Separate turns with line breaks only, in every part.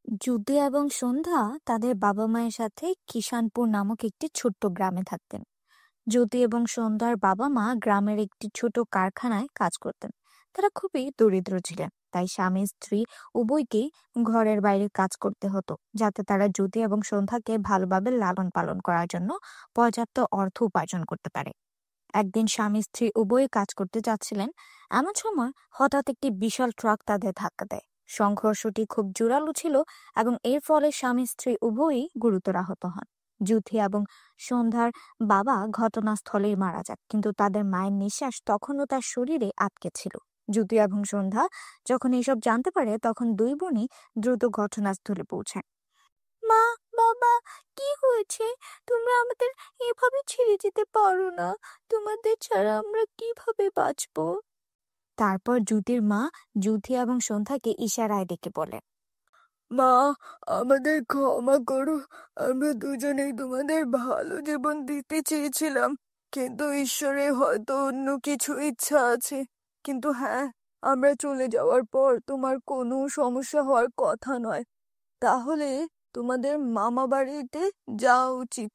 যুতি এবং সন্ধ্যা তাদের বাবা মায়ের সাথে কিষানপুর নামক একটি ছোট্ট গ্রামে থাকতেন। যুতি এবং সন্ধ্যার বাবা মা গ্রামের একটি ছোট কারখানায় কাজ করতেন। তারা খুবই দরিদ্র ছিলেন, তাই স্বামী স্ত্রী উভয়কেই ঘরের বাইরে কাজ করতে হতো, যাতে তারা যুতি এবং সন্ধ্যাকে ভালোভাবে লালন পালন করার জন্য পর্যাপ্ত অর্থ উপার্জন করতে পারে। একদিন স্বামী স্ত্রী উভয়ে কাজ করতে যাচ্ছিলেন। এমন সময় হঠাৎ একটি বিশাল ট্রাক তাদের ধাক্কা দেয়। সংঘর্ষটি খুব জোরালো ছিল এবং এর ফলে স্বামী স্ত্রী উভয়ই গুরুতর আহত হন। যুথি এবং সন্ধ্যার বাবা ঘটনাস্থলেই মারা যান, কিন্তু তাদের মায়ের নিঃশ্বাস তখনও তার শরীরে আটকে ছিল। যুতি এবং সন্ধ্যা যখন এসব জানতে পারে, তখন দুই বোনই দ্রুত ঘটনাস্থলে পৌঁছায়। মা, বাবা, কি হয়েছে? তোমরা আমাদের এভাবে ছেড়ে যেতে পারো না। তোমাদের ছাড়া আমরা কিভাবে বাঁচবো? তারপর যুতির মা যুথি এবং সন্ধ্যাকে ইশারায় ডেকে বলে,
মা, আমাদের ক্ষমা করো। আমরা দুজনেই তোমাদের ভালো জীবন দিতে চেয়েছিলাম, কিন্তু ঈশ্বরের হয়তো অন্য কিছু ইচ্ছা আছে। কিন্তু হ্যাঁ, আমরা চলে যাওয়ার পর তোমার কোনো সমস্যা হওয়ার কথা নয়। তাহলে তোমাদের মামা বাড়িতে যাওয়া উচিত।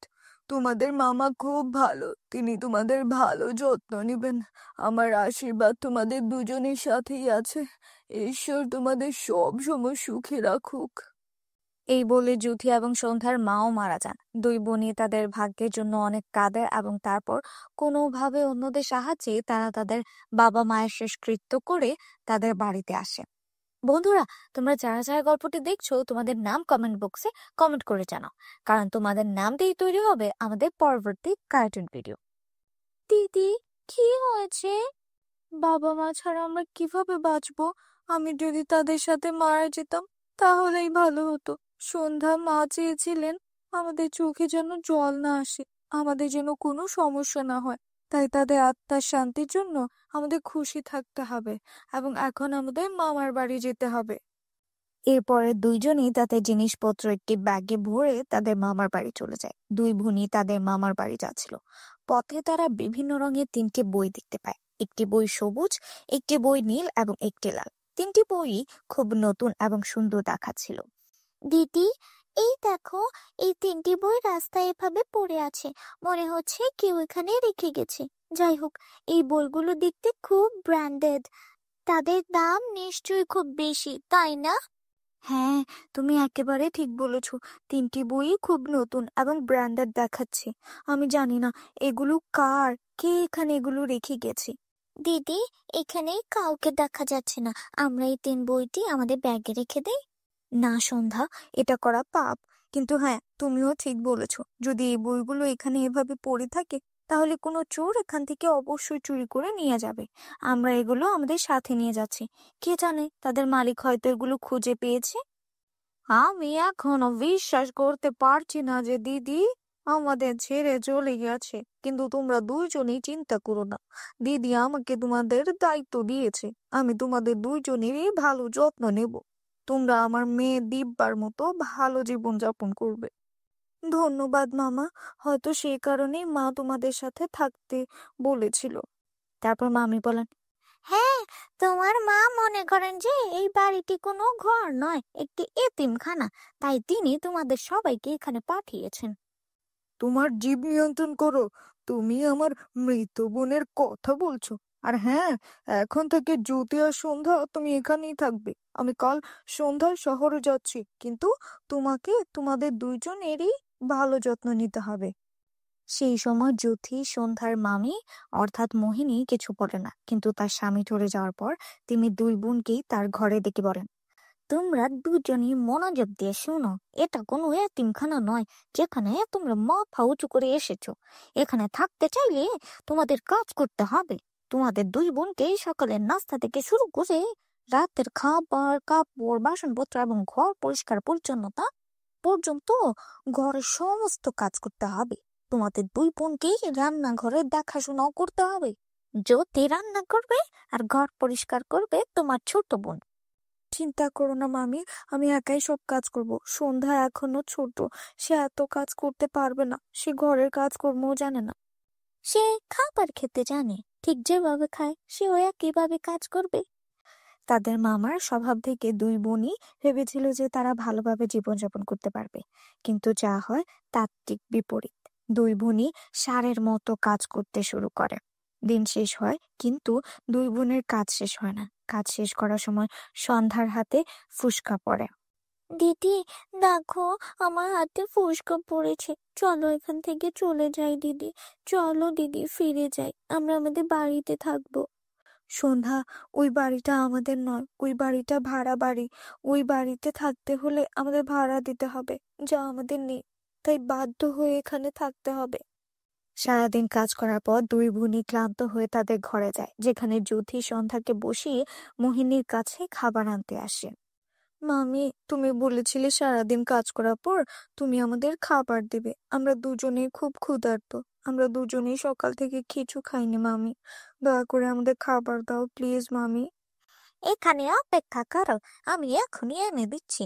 তোমাদের মামা খুব ভালো, তিনি তোমাদের ভালো যত্ন নেবেন। আমার আশীর্বাদ তোমাদের দুজনের সাথেই আছে। ঈশ্বর তোমাদের সব সময় সুখে রাখুক।
এই বলে যুথি এবং সন্ধ্যার মাও মারা যান। দুই বোনই তাদের ভাগ্যের জন্য অনেক কাঁদে এবং তারপর কোনোভাবে অন্যদের সাহায্যে তারা তাদের বাবা মায়ের শেষকৃত্য করে তাদের বাড়িতে আসে। বন্ধুরা, তোমরা যারা যারা গল্পটি দেখছো, তোমাদের নাম কমেন্ট বক্সে কমেন্ট করে জানাও, কারণ তোমাদের নাম দিয়েই তৈরি হবে আমাদের পরবর্তী কার্টুন ভিডিও। দিদি, কি হয়েছে? বাবা মা ছাড়া আমরা কিভাবে বাঁচবো? আমি যদি তাদের সাথে মারা যেতাম তাহলেই ভালো হতো। সন্ধ্যা মা চেয়েছিলেন আমাদের চোখে যেন জল না আসে, আমাদের যেন কোনো সমস্যা না হয়। তাই তাদের আত্মার শান্তির জন্য আমাদের খুশি থাকতে হবে এবং এখন আমাদের মামার বাড়ি যেতে হবে। এরপরে দুইজনই তাদের জিনিসপত্র একটি ব্যাগে ভরে তাদের মামার বাড়ি চলে যায়। দুই বোনই তাদের মামার বাড়ি যাচ্ছিল। পথে তারা বিভিন্ন রঙের তিনটি বই দেখতে পায়। একটি বই সবুজ, একটি বই নীল এবং একটি লাল। তিনটি বই খুব নতুন এবং সুন্দর দেখাচ্ছিল। দিদি, এই দেখো, এই তিনটি বই রাস্তায় এভাবে পড়ে আছে। মনে হচ্ছে কেউ এখানে রেখে গেছে। যাই হোক, এই বইগুলো দেখতে খুব ব্র্যান্ডেড। তাদের দাম নিশ্চয়ই খুব বেশি, তাই না? হ্যাঁ, তুমি একেবারে ঠিক বলেছো। তিনটি বই খুব নতুন এবং ব্র্যান্ডেড দেখাচ্ছে। আমি জানি না এগুলো কার, কে এখানে এগুলো রেখে গেছে। দিদি, এখানে কাউকে দেখা যাচ্ছে না। আমরা এই তিন বইটি আমাদের ব্যাগে রেখে দেই। না সন্ধ্যা, এটা করা পাপ। কিন্তু হ্যাঁ, তুমিও ঠিক বলেছো। যদি এই বইগুলো এখানে এভাবে পড়ে থাকে, তাহলে কোনো চোর এখান থেকে অবশ্যই চুরি করে নিয়ে যাবে। আমরা এগুলো আমাদের সাথে নিয়ে যাচ্ছি। কে জানে, তাদের মালিক হয়তো এগুলো খুঁজে পেয়েছে। আমি এখনো বিশ্বাস করতে পারছি না যে দিদি আমাদের ছেড়ে চলে গেছে। কিন্তু তোমরা দুইজনেই চিন্তা করো না। দিদি আমাকে তোমাদের দায়িত্ব দিয়েছে। আমি তোমাদের দুইজনেরই ভালো যত্ন নেব। তোমরা আমার মেয়ে দিব্যার মতো ভালো জীবন যাপন করবে। ধন্যবাদ মামা। হয়তো সেই কারণেই মা তোমাদের সাথে থাকতে বলেছিল। তারপর মামি বলেন, হ্যাঁ, তোমার মা মনে করেন যে এই বাড়িটি কোনো ঘর নয়, একটি এতিমখানা। তাই তিনি তোমাদের সবাইকে এখানে পাঠিয়েছেন।
তোমার জিভ নিয়ন্ত্রণ করো। তুমি আমার মৃত বোনের কথা বলছো। আর হ্যাঁ, এখন থেকে জ্যোতি আর সন্ধ্যা তুমি এখানেই থাকবে। আমি কাল সন্ধ্যায় শহরে যাচ্ছি, কিন্তু তোমাকে তোমাদের দুইজনেরই ভালো যত্ন নিতে হবে।
সেই সময় যুথি সন্ধ্যার মামি অর্থাৎ মোহিনী কিছু বলে না, কিন্তু তার স্বামী চলে যাওয়ার পর তিনি দুই বোনকেই তার ঘরে ডেকে বলেন, তোমরা দুজনই মনোযোগ দিয়ে শোনো। এটা কোনো এতিমখানা নয় যেখানে তোমরা মাথা উঁচু করে এসেছো। এখানে থাকতে চাইলে তোমাদের কাজ করতে হবে। তোমাদের দুই বোনকে সকালের নাস্তা থেকে শুরু করে রাতের খাবার, কাপড়, বাসনপত্র এবং ঘর পরিষ্কার পরিচ্ছন্নতা পর্যন্ত ঘরের সমস্ত কাজ করতে হবে। তোমাদের দুই বোনকেই রান্নাঘরে দেখাশোনাও করতে হবে। জ্যোতি রান্না করবে আর ঘর পরিষ্কার করবে তোমার ছোট বোন।
চিন্তা করো না মামি, আমি একাই সব কাজ করব। সন্ধ্যা এখনো ছোট, সে এত কাজ করতে পারবে না। সে ঘরের কাজকর্মও জানে না।
সে খাবার খেতে জানে, ঠিক যেভাবে খায় সেও একইভাবে কাজ করবে। তাদের মামার স্বভাব থেকে দুই বোনই ভেবেছিল যে তারা ভালোভাবে জীবনযাপন করতে পারবে, কিন্তু যা হয় তার ঠিক বিপরীত। দুই বোনই ষাঁড়ের মতো কাজ করতে শুরু করে। দিন শেষ হয়, কিন্তু দুই বোনের কাজ শেষ হয় না। কাজ শেষ করার সময় সন্ধ্যার হাতে ফুসকা পড়ে। দিদি, দেখো, আমার হাতে ফুসকা পড়েছে। চলো এখান থেকে চলে যাই দিদি। চলো দিদি, ফিরে যাই, আমরা আমাদের বাড়িতে থাকবো। সন্ধ্যা, ওই বাড়িটা আমাদের নয়, ওই বাড়িটা ভাড়া বাড়ি। ওই বাড়িতে থাকতে হলে আমাদের ভাড়া দিতে হবে, যা আমাদের নেই। তাই বাধ্য হয়ে এখানে থাকতে হবে। সারাদিন কাজ করার পর দুই বোনই ক্লান্ত হয়ে তাদের ঘরে যায়, যেখানে জ্যোতি সন্ধ্যাকে বসিয়ে মোহিনীর কাছে খাবার আনতে আসে। মামি, তুমি বলেছিলে সারাদিন কাজ করার পর তুমি আমাদের খাবার দিবে। আমরা দুজনেই খুব ক্ষুধার্ত। আমরা দুজনেই সকাল থেকে কিছু খাইনি মামি। দয়া করে আমাদের খাবার দাও প্লিজ মামি। এখানে অপেক্ষা করো, আমি এখনই এনে দিচ্ছি।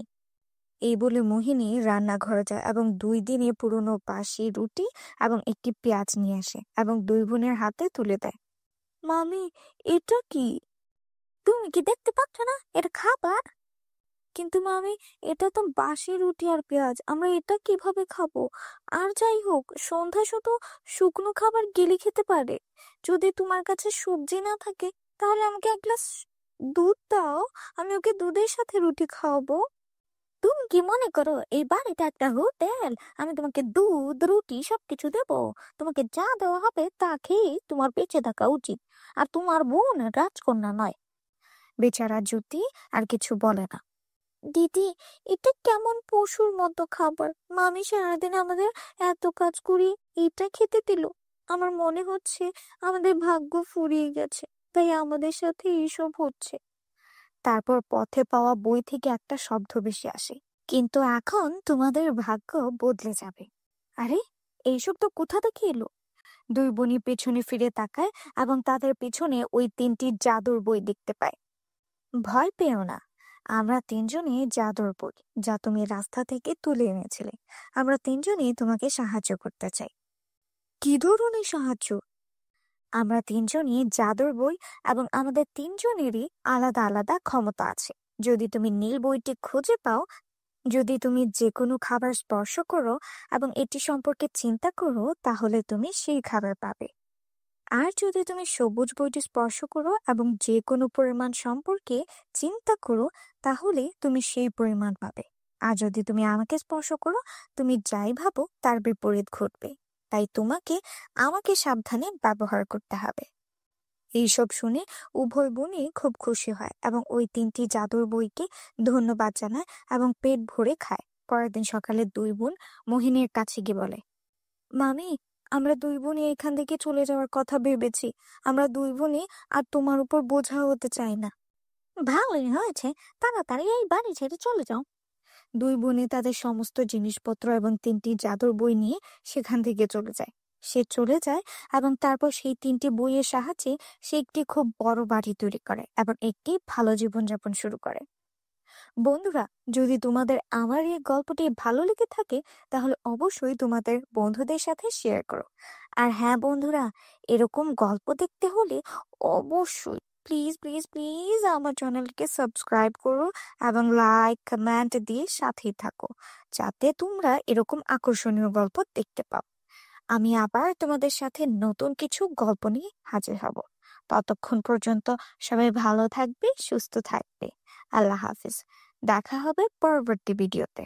এই বলে মোহিনী রান্নাঘরে যায় এবং 2 দিনের পুরনো বাসি রুটি এবং একটি পেঁয়াজ নিয়ে আসে এবং দুই বোনের হাতে তুলে দেয়। মামি, এটা কি? তুমি কি দেখতে পাচ্ছ না এটা খাবার? কিন্তু মামি, এটা তো বাসি রুটি আর পেঁয়াজ, আমরা এটা কিভাবে খাবো? আর যাই হোক, সন্ধ্যা শুধু শুকনো খাবার গিলে খেতে পারে। যদি তোমার কাছে সবজি না থাকে, তাহলে আমাকে এক গ্লাস দুধ দাও, আমি ওকে দুধের সাথে রুটি খাওয়াবো। তুমি কি মনে করো এই বাড়িটা একটা হোটেল? আমি তোমাকে দুধ, রুটি সবকিছু দেবো। তোমাকে যা দেওয়া হবে তা খেয়ে তোমার বেঁচে থাকা উচিত। আর তোমার বোন রাজকন্যা নয়। বেচারা জ্যোতি আর কিছু বলে না। দিদি, এটা কেমন পশুর মতো খাবার? মামি সারাদিন আমাদের এত কাজ করি, এটা খেতে দিল। আমার মনে হচ্ছে আমাদের ভাগ্য ফুরিয়ে গেছে, তাই আমাদের সাথে এইসব হচ্ছে। তারপর পথে পাওয়া বই থেকে একটা শব্দ ভেসে আসে, কিন্তু এখন তোমাদের ভাগ্য বদলে যাবে। আরে, এইসব তো কোথা থেকে এলো? দুই বোনই পেছনে ফিরে তাকায় এবং তাদের পেছনে ওই 3টি জাদুর বই দেখতে পায়। ভয় পেও না, আমরা 3জনই জাদুর বই, যা তুমি রাস্তা থেকে তুলে এনেছিলে। আমরা 3জনই তোমাকে সাহায্য করতে চাই। কি ধরনের সাহায্য? আমরা 3জনই জাদুর বই এবং আমাদের 3জনেরই আলাদা আলাদা ক্ষমতা আছে। যদি তুমি নীল বইটি খুঁজে পাও, যদি তুমি যে কোনো খাবার স্পর্শ করো এবং এটি সম্পর্কে চিন্তা করো, তাহলে তুমি সেই খাবার পাবে। আর যদি তুমি সবুজ বইটি স্পর্শ করো এবং যে কোনো পরিমাণ সম্পর্কে চিন্তা করো, তাহলে তুমি সেই পরিমাণ পাবে। আর যদি তুমি আমাকে স্পর্শ করো, তুমি যাই ভাবো তার বিপরীত ঘটবে। তাই তোমাকে আমাকে সাবধানে ব্যবহার করতে হবে। এইসব শুনে উভয় বোনই খুব খুশি হয় এবং ওই 3টি জাদুর বইকে ধন্যবাদ জানায় এবং পেট ভরে খায়। পরের দিন সকালে দুই বোন মোহিনীর কাছে গিয়ে বলে, মামি, আমরা দুই বোনই এখান থেকে চলে যাওয়ার কথা ভেবেছি। আমরা দুই বোনই আর তোমার উপর বোঝা হতে চাই না। ভালোই হয়েছে, তাড়াতাড়ি এই বাড়ি ছেড়ে চলে যাও। দুই বোনে তাদের সমস্ত জিনিসপত্র এবং 3টি জাদুর বই নিয়ে সেখান থেকে চলে যায়। সে চলে যায় এবং তারপর সেই 3টি বইয়ের সাহায্যে সে একটি খুব বড় বাড়ি তৈরি করে এবং একটি ভালো জীবনযাপন শুরু করে। বন্ধুরা, যদি তোমাদের আমার এই গল্পটি ভালো লেগে থাকে, তাহলে অবশ্যই তোমাদের বন্ধুদের সাথে শেয়ার করো। আর হ্যাঁ বন্ধুরা, এরকম গল্প দেখতে হলে অবশ্যই প্লিজ প্লিজ প্লিজ আমার চ্যানেলকে সাবস্ক্রাইব করো এবং লাইক কমেন্ট দিয়ে সাথেই থাকো, যাতে তোমরা এরকম আকর্ষণীয় গল্প দেখতে পাও। আমি আবার তোমাদের সাথে নতুন কিছু গল্প নিয়ে হাজির হব। ততক্ষণ পর্যন্ত সবাই ভালো থাকবে, সুস্থ থাকবে। আল্লাহ হাফিজ। দেখা হবে পরবর্তী ভিডিওতে।